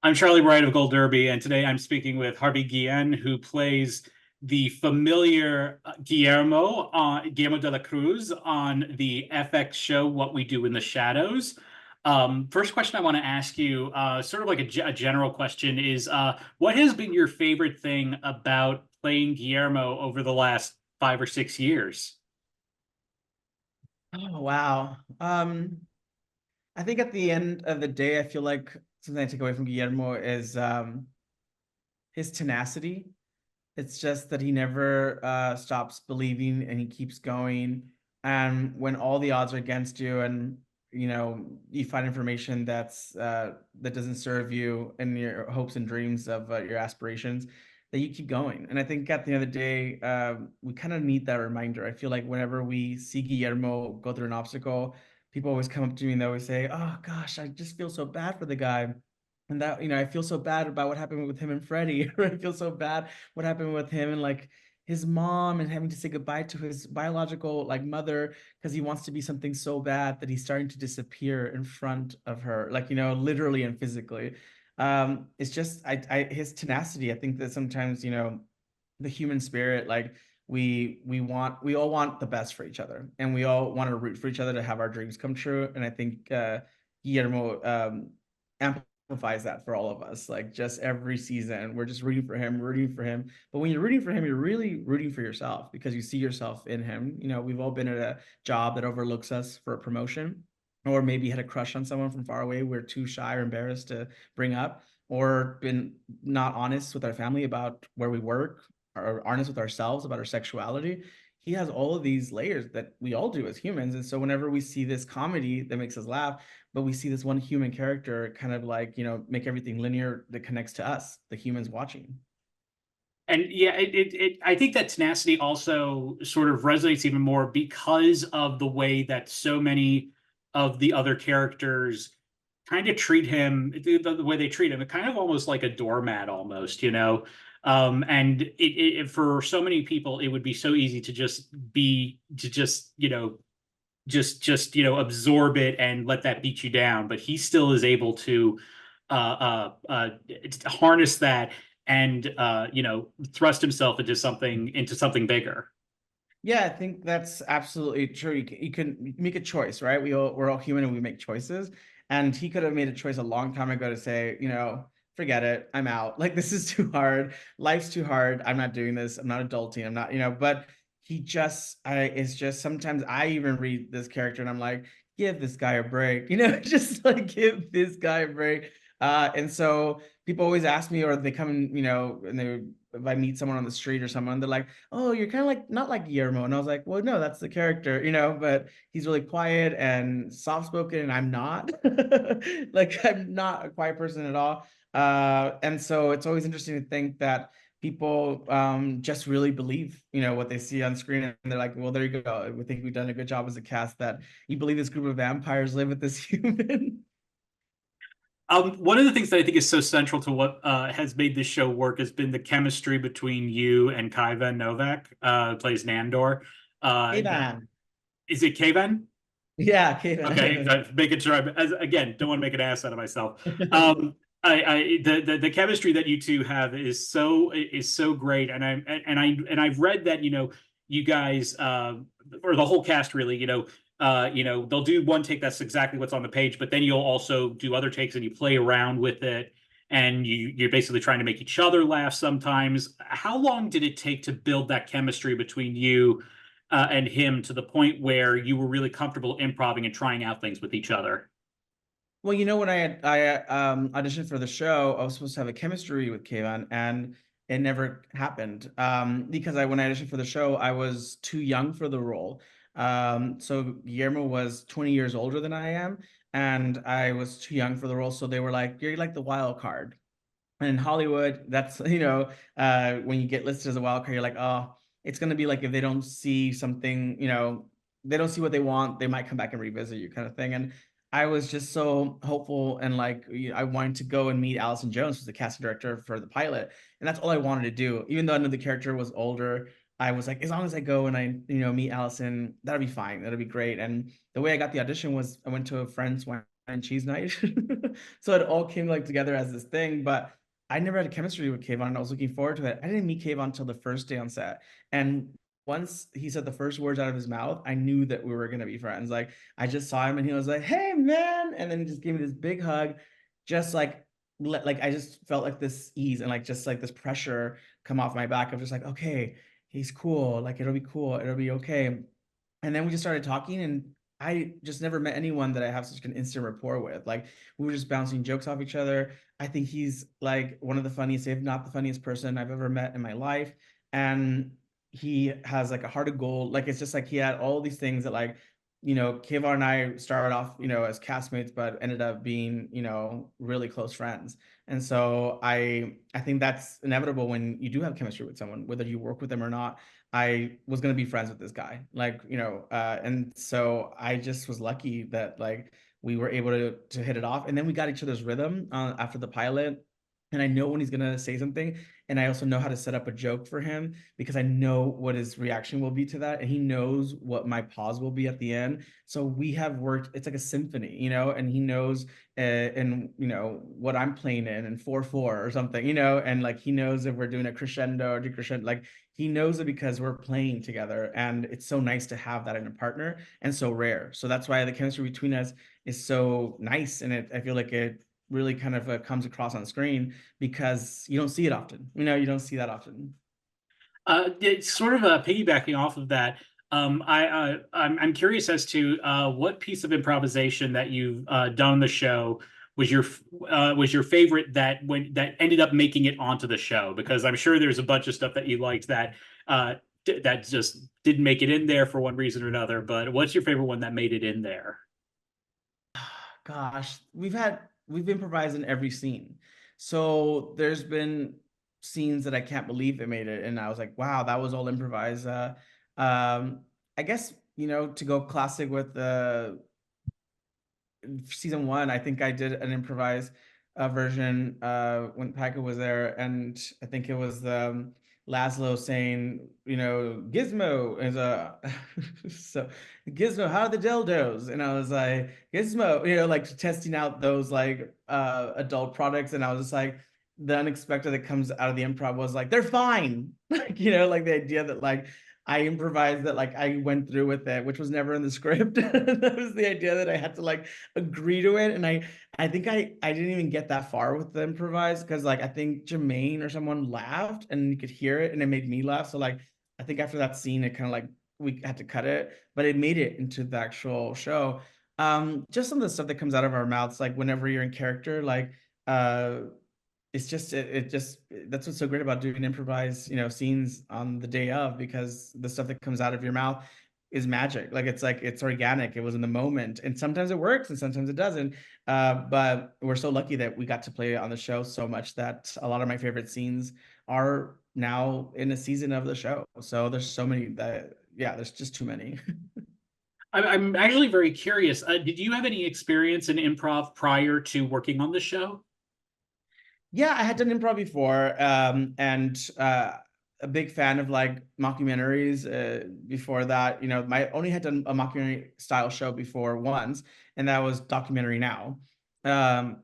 I'm Charlie Wright of Gold Derby, and today I'm speaking with Harvey Guillén, who plays the familiar Guillermo de la Cruz on the FX show What We Do in the Shadows. First question I want to ask you, sort of like a general question, is what has been your favorite thing about playing Guillermo over the last 5 or 6 years? Oh, wow. I think at the end of the day, I feel like something I take away from Guillermo is his tenacity. It's just that he never stops believing and he keeps going. And when all the odds are against you, and you find information that doesn't serve you and your hopes and dreams of your aspirations, that you keep going. And I think at the end of the day, we kind of need that reminder. I feel like whenever we see Guillermo go through an obstacle, people always come up to me and they always say, "Oh gosh, I just feel so bad for the guy." And that, I feel so bad about what happened with him and Freddie. Or I feel so bad what happened with him and like his mom, and having to say goodbye to his biological like mother because he wants to be something so bad that he's starting to disappear in front of her, like, literally and physically. It's just his tenacity. I think that sometimes, the human spirit, like we all want the best for each other, and we all want to root for each other to have our dreams come true. And I think Guillermo amplifies that for all of us. Like, just every season, we're just rooting for him, rooting for him. But when you're rooting for him, you're really rooting for yourself because you see yourself in him. We've all been at a job that overlooks us for a promotion, or maybe had a crush on someone from far away we're too shy or embarrassed to bring up, or been not honest with our family about where we work, or honest with ourselves about our sexuality. He has all of these layers that we all do as humans. And so whenever we see this comedy that makes us laugh, but we see this one human character kind of like, make everything linear that connects to us, the humans watching. And yeah, I think that tenacity also sort of resonates even more because of the way that so many of the other characters kind of treat him, the way they treat him, it kind of almost like a doormat almost, you know? And for so many people, it would be so easy to just, absorb it and let that beat you down. But he still is able to harness that and thrust himself into something bigger. Yeah, I think that's absolutely true. You can make a choice, right? We're all human and we make choices. And he could have made a choice a long time ago to say, forget it, I'm out. Like, this is too hard. Life's too hard. I'm not doing this. I'm not adulting. I'm not, but it's just sometimes I even read this character and I'm like, give this guy a break, just like give this guy a break. And so people always ask me, or they come and, and they, if I meet someone on the street or someone, they're like, "Oh, you're kind of like not like Guillermo." And I was like, "Well, no, that's the character, but he's really quiet and soft-spoken, and I'm not." Like, I'm not a quiet person at all. And so it's always interesting to think that people just really believe, what they see on screen, and they're like, "Well, there you go. We think we've done a good job as a cast that you believe this group of vampires live with this human." One of the things that I think is so central to what has made this show work has been the chemistry between you and Kayvan Novak, plays Nandor. Hey, Uh, man. is it Kayvan? Yeah, Okay, Kayvan. making sure. Again, don't want to make an ass out of myself. The chemistry that you two have is so great, and I've read that you guys or the whole cast really they'll do one take that's exactly what's on the page, but then you'll also do other takes and you play around with it, and you're basically trying to make each other laugh sometimes. How long did it take to build that chemistry between you and him to the point where you were really comfortable improvising and trying out things with each other? Well, when I auditioned for the show, I was supposed to have a chemistry with Kayvan, and it never happened. Because when I auditioned for the show, I was too young for the role. So Guillermo was 20 years older than I am, and I was too young for the role. So they were like, "You're like the wild card." And in Hollywood, that's, when you get listed as a wild card, you're like, "Oh, it's gonna be like if they don't see something, they don't see what they want, they might come back and revisit you," kind of thing. And I was just so hopeful, and like, I wanted to go and meet Allison Jones, who's the casting director for the pilot, and that's all I wanted to do. Even though I knew the character was older, I was like, as long as I go and I, meet Allison, that'll be fine, that'll be great. And the way I got the audition was I went to a friend's and cheese night. So it all came like together as this thing, but I never had a chemistry with Kayvan, and I was looking forward to it. I didn't meet Kayvan until the first day on set. And once he said the first words out of his mouth, I knew that we were gonna be friends. Like I just saw him and he was like, "Hey man," and then he just gave me this big hug, just like I just felt like this ease and like just like this pressure come off my back of just like, okay, he's cool, like it'll be cool, it'll be okay. And then we just started talking, and I just never met anyone that I have such an instant rapport with. Like we were just bouncing jokes off each other. I think he's like one of the funniest, if not the funniest person I've ever met in my life. And he has like a heart of gold. Like it's just like he had all these things that like, Kayvon and I started off, as castmates, but ended up being, really close friends. And so I think that's inevitable when you do have chemistry with someone, whether you work with them or not. I was gonna be friends with this guy, like and so I just was lucky that like we were able to hit it off, and then we got each other's rhythm after the pilot, and I know when he's gonna say something, and I also know how to set up a joke for him because I know what his reaction will be to that, and he knows what my pause will be at the end. So we have worked; it's like a symphony, and he knows and what I'm playing in 4/4 or something, and like he knows if we're doing a crescendo or decrescendo, like he knows it because we're playing together, and it's so nice to have that in a partner and so rare. So that's why the chemistry between us is so nice, and I feel like it really kind of comes across on screen because you don't see it often. You don't see that often. It's sort of piggybacking off of that. I'm curious as to what piece of improvisation that you've done on the show was your favorite that ended up making it onto the show, because I'm sure there's a bunch of stuff that you liked that that just didn't make it in there for one reason or another. But what's your favorite one that made it in there? Gosh, we've improvised in every scene. So there's been scenes that I can't believe it made it, and I was like, wow, that was all improvised. Um, I guess to go classic with the season one, I think I did an improvised version when Pika was there, and I think it was Laszlo saying, Gizmo is a so Gizmo, how are the dildos? And I was like, Gizmo, like testing out those like adult products, and I was just like, the unexpected that comes out of the improv was like, they're fine, like like the idea that like I improvised that like I went through with it, which was never in the script. That was the idea that I had to like agree to it. And I think I didn't even get that far with the improvise because like I think Jermaine or someone laughed and you could hear it and it made me laugh. So like I think after that scene, it kind of like we had to cut it, but it made it into the actual show. Just some of the stuff that comes out of our mouths, like whenever you're in character, like uh it's just it just that's what's so great about doing improvised scenes on the day of, because the stuff that comes out of your mouth is magic. Like it's organic, it was in the moment, and sometimes it works and sometimes it doesn't. But we're so lucky that we got to play on the show so much that a lot of my favorite scenes are now in a season of the show. So there's so many that, yeah, there's just too many. I'm actually very curious. Did you have any experience in improv prior to working on the show? Yeah, I had done improv before, and a big fan of like mockumentaries. Before that, my only had done a mockumentary style show before once, and that was Documentary Now. And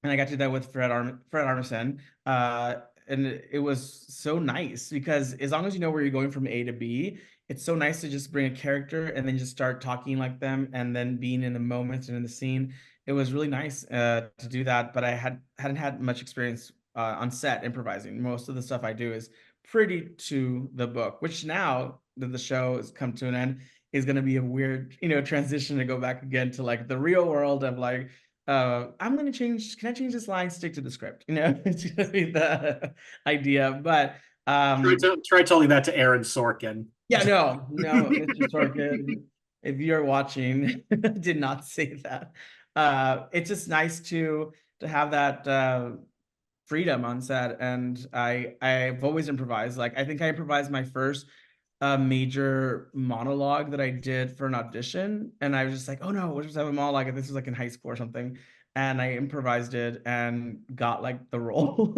I got to do that with Fred Armisen, and it was so nice because as long as you know where you're going from A to B, it's so nice to just bring a character and then just start talking like them, and then being in the moment and in the scene. It was really nice to do that, but I hadn't had much experience on set improvising. Most of the stuff I do is pretty to the book, which now that the show has come to an end is going to be a weird, transition to go back again to like the real world of like, I'm going to change. Can I change this line? Stick to the script. It's going to be the idea. But Try telling that to Aaron Sorkin. yeah, no, Mr. Sorkin, if you're watching, did not say that. It's just nice to have that freedom on set, and I've always improvised. Like I think I improvised my first major monologue that I did for an audition, and I was just like, oh no, we'll just have a monologue. And this was like in high school or something, and I improvised it and got like the role.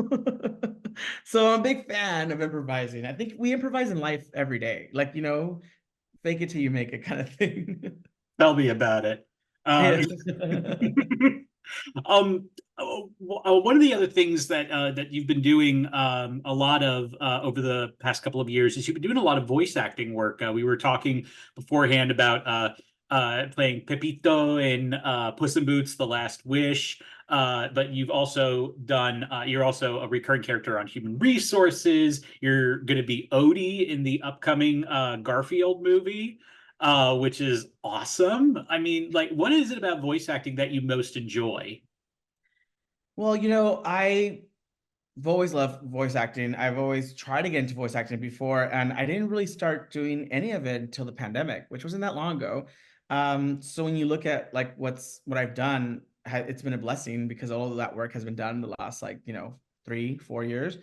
So I'm a big fan of improvising. I think we improvise in life every day, like fake it till you make it kind of thing. Tell me about it. Uh, Yeah. one of the other things that that you've been doing a lot of over the past couple of years is you've been doing a lot of voice acting work. We were talking beforehand about playing Pepito in Puss in Boots: The Last Wish. But you've also done, you're also a recurring character on Human Resources. You're going to be Odie in the upcoming Garfield movie, which is awesome. I mean, like, what is it about voice acting that you most enjoy? Well, I've always loved voice acting. I've always tried to get into voice acting before, and I didn't really start doing any of it until the pandemic, which wasn't that long ago. So when you look at like what I've done, it's been a blessing because all of that work has been done in the last, like, 3, 4 years,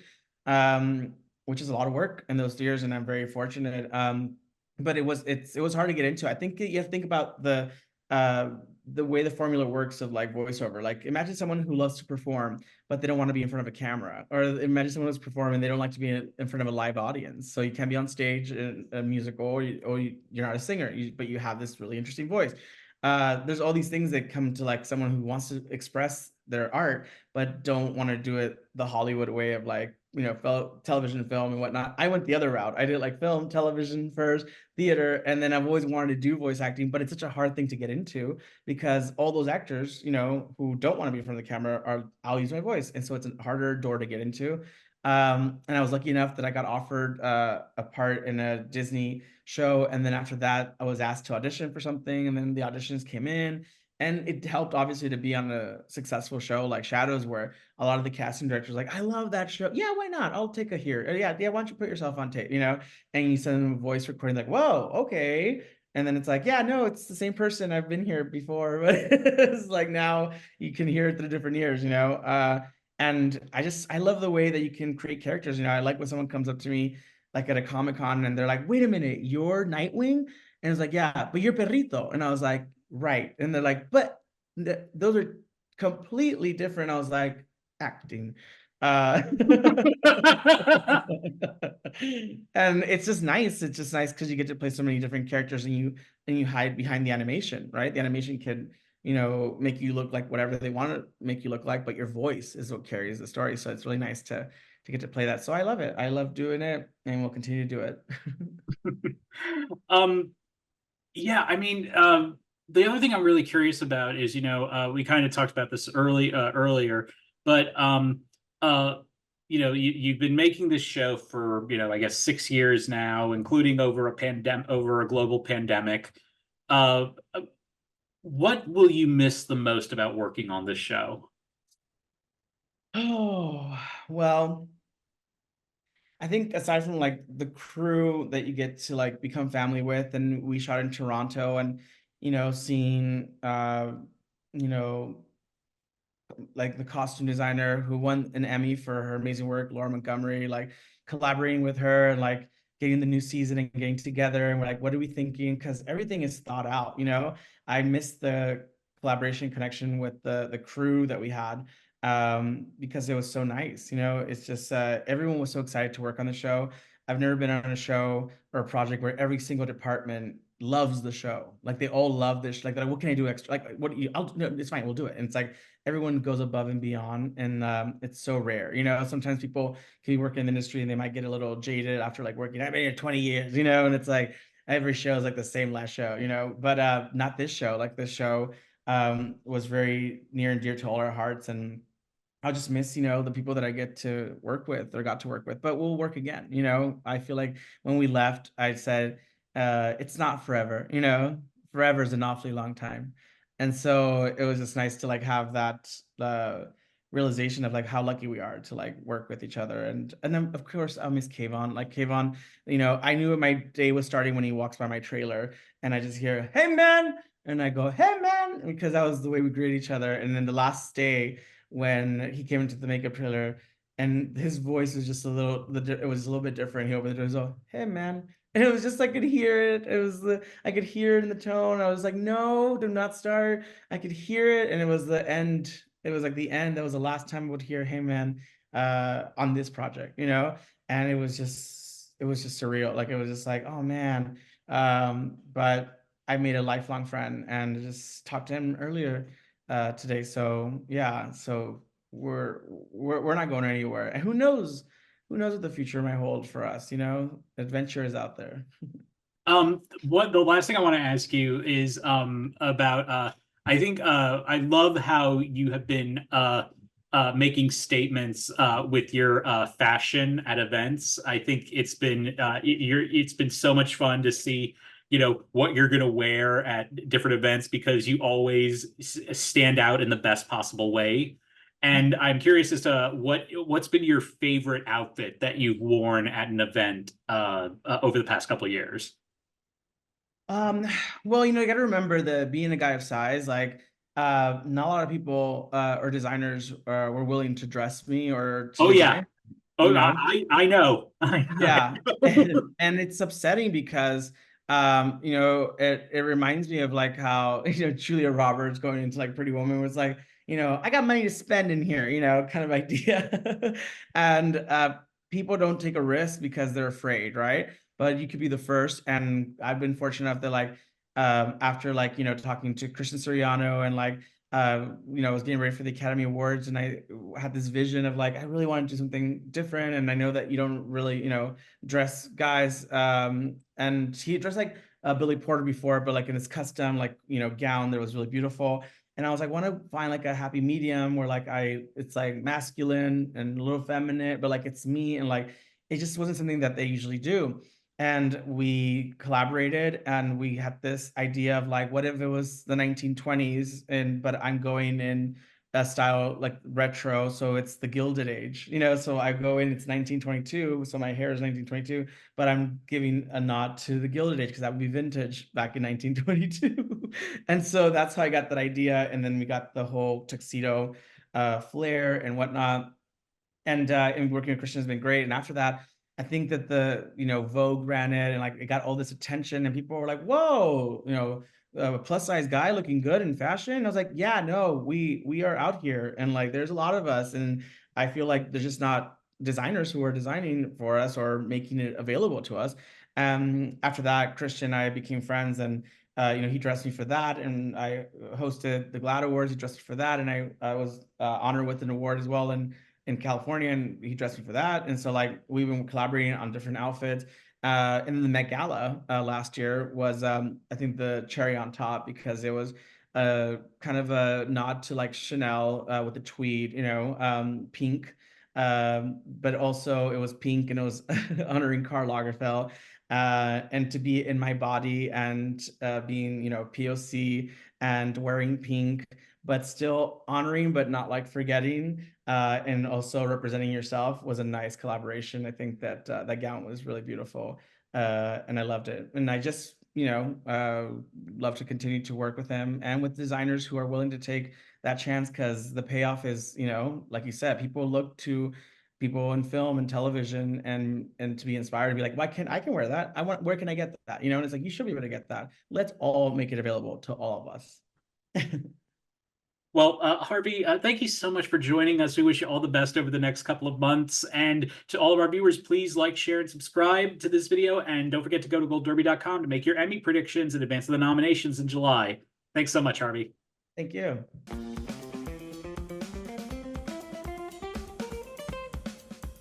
um, which is a lot of work in those years, and I'm very fortunate. But it was hard to get into. I think you have to think about uh the way the formula works of like voiceover. Like, imagine someone who loves to perform but they don't want to be in front of a camera. Or imagine someone who's performing, they don't like to be in front of a live audience. So you can be on stage in a musical, you're not a singer, but you have this really interesting voice. There's all these things that come to like someone who wants to express their art, but don't want to do it the Hollywood way of like, television, film, and whatnot. I went the other route. I did like film, television first, theater, and then I've always wanted to do voice acting, but it's such a hard thing to get into because all those actors, who don't want to be in front of the camera are, I'll use my voice. And so it's a harder door to get into. And I was lucky enough that I got offered a part in a Disney show. And then after that, I was asked to audition for something. And then the auditions came in. And it helped obviously to be on a successful show like Shadows, where a lot of the casting directors like, I love that show. Yeah, why not? I'll take a here. Yeah, why don't you put yourself on tape, And you send them a voice recording like, whoa, okay. And then it's like, yeah, no, it's the same person. I've been here before, but it's like now you can hear it through different ears. And I love the way that you can create characters. I like when someone comes up to me like at a Comic-Con and they're like, wait a minute, you're Nightwing? And it's like, yeah, but you're Perrito. And I was like, right. And they're like, but those are completely different. I was like, acting. And it's just nice. It's just nice because you get to play so many different characters, and you hide behind the animation, right? The animation can, make you look like whatever they want to make you look like, but your voice is what carries the story. So it's really nice to get to play that. So I love it. I love doing it, and we'll continue to do it. um, yeah, I mean, the other thing I'm really curious about is, we kind of talked about this earlier, but uh, you've been making this show for, I guess 6 years now, including over a global pandemic. Uh, what will you miss the most about working on this show? Oh, well, I think aside from like the crew that you get to like become family with, and we shot in Toronto, and seeing you know like the costume designer who won an Emmy for her amazing work, Laura Montgomery, like collaborating with her and like getting the new season and getting together, and we're like, what are we thinking? Because everything is thought out. I miss the collaboration connection with the crew that we had, because it was so nice. It's just everyone was so excited to work on the show. I've never been on a show or a project where every single department loves the show. Like they all love this. Like, what can I do extra? Like, what do you? No, it's fine. We'll do it. And it's like everyone goes above and beyond, and it's so rare. Sometimes people can be working in the industry and they might get a little jaded after like working. I've been here 20 years, and it's like every show is like the same last show. But not this show. Like this show was very near and dear to all our hearts, and I'll just miss, the people that I get to work with or got to work with, but we'll work again. I feel like when we left, I said, it's not forever. Forever is an awfully long time. And so it was just nice to like have that realization of like how lucky we are to like work with each other. And then of course I'll miss Kayvan. Like Kayvan, I knew my day was starting when he walks by my trailer and I just hear, hey man. And I go, hey man, because that was the way we greeted each other. And then the last day, when he came into the makeup trailer and his voice was just it was a little bit different. He opened the door, he was like, hey man. And it was just, I could hear it. I could hear it in the tone. I was like, no, do not start. I could hear it. And it was the end. It was like the end. That was the last time I would hear, hey man, on this project. And it was just surreal. Like, it was just like, oh man. But I made a lifelong friend, and just talked to him earlier today. So yeah, so we're not going anywhere. And who knows what the future might hold for us, you know? Adventure is out there. What the last thing I want to ask you is about I think I love how you have been making statements with your fashion at events. I think it's been it's been so much fun to see, you know, what you're going to wear at different events, because you always stand out in the best possible way. And I'm curious as to what's been your favorite outfit that you've worn at an event over the past couple of years. Um, well, you know, you got to remember, the being a guy of size, like, not a lot of people or designers were willing to dress me or to Oh yeah. design, you Oh, know? I know. I Yeah. know. And it's upsetting because you know, it reminds me of like how, you know, Julia Roberts going into like Pretty Woman was like, you know, I got money to spend in here, you know, kind of idea. And people don't take a risk because they're afraid, right? But you could be the first. And I've been fortunate enough that like after like, you know, talking to Christian Siriano and like you know, I was getting ready for the Academy Awards, and I had this vision of like, I really want to do something different. And I know that you don't really, you know, dress guys. And he dressed like Billy Porter before, but like in this custom, like, you know, gown that was really beautiful. And I was like, want to find like a happy medium where like it's like masculine and a little feminine, but like it's me. And like, it just wasn't something that they usually do. And we collaborated, and we had this idea of like, what if it was the 1920s, and but I'm going in a style like retro, so it's the Gilded Age, you know? So I go in, it's 1922, so my hair is 1922, but I'm giving a nod to the Gilded Age because that would be vintage back in 1922. And so that's how I got that idea. And then we got the whole tuxedo flair and whatnot. And working with Christian has been great. And after that, I think that the, you know, Vogue ran it, and like it got all this attention, and people were like, whoa, you know, a plus size guy looking good in fashion. And I was like, yeah, no, we are out here, and like there's a lot of us. And I feel like there's just not designers who are designing for us or making it available to us. After that, Christian and I became friends, and you know, he dressed me for that, and I hosted the GLAAD Awards. He dressed me for that, and I was honored with an award as well in California, and he dressed me for that. And so like we've been collaborating on different outfits. And then the Met Gala last year was I think the cherry on top, because it was kind of a nod to like Chanel with the tweed, you know, pink. But also it was pink, and it was honoring Karl Lagerfeld. And to be in my body, and being, you know, POC, and wearing pink, but still honoring, but not like forgetting, and also representing yourself, was a nice collaboration. I think that that gown was really beautiful, and I loved it. And I just, you know, love to continue to work with him and with designers who are willing to take that chance, because the payoff is, you know, like you said, people look to people in film and television, and to be inspired to be like, why can't I can wear that? I want, where can I get that? You know, and it's like, you should be able to get that. Let's all make it available to all of us. Well, Harvey, thank you so much for joining us. We wish you all the best over the next couple of months. And to all of our viewers, please like, share, and subscribe to this video. And don't forget to go to goldderby.com to make your Emmy predictions in advance of the nominations in July. Thanks so much, Harvey. Thank you.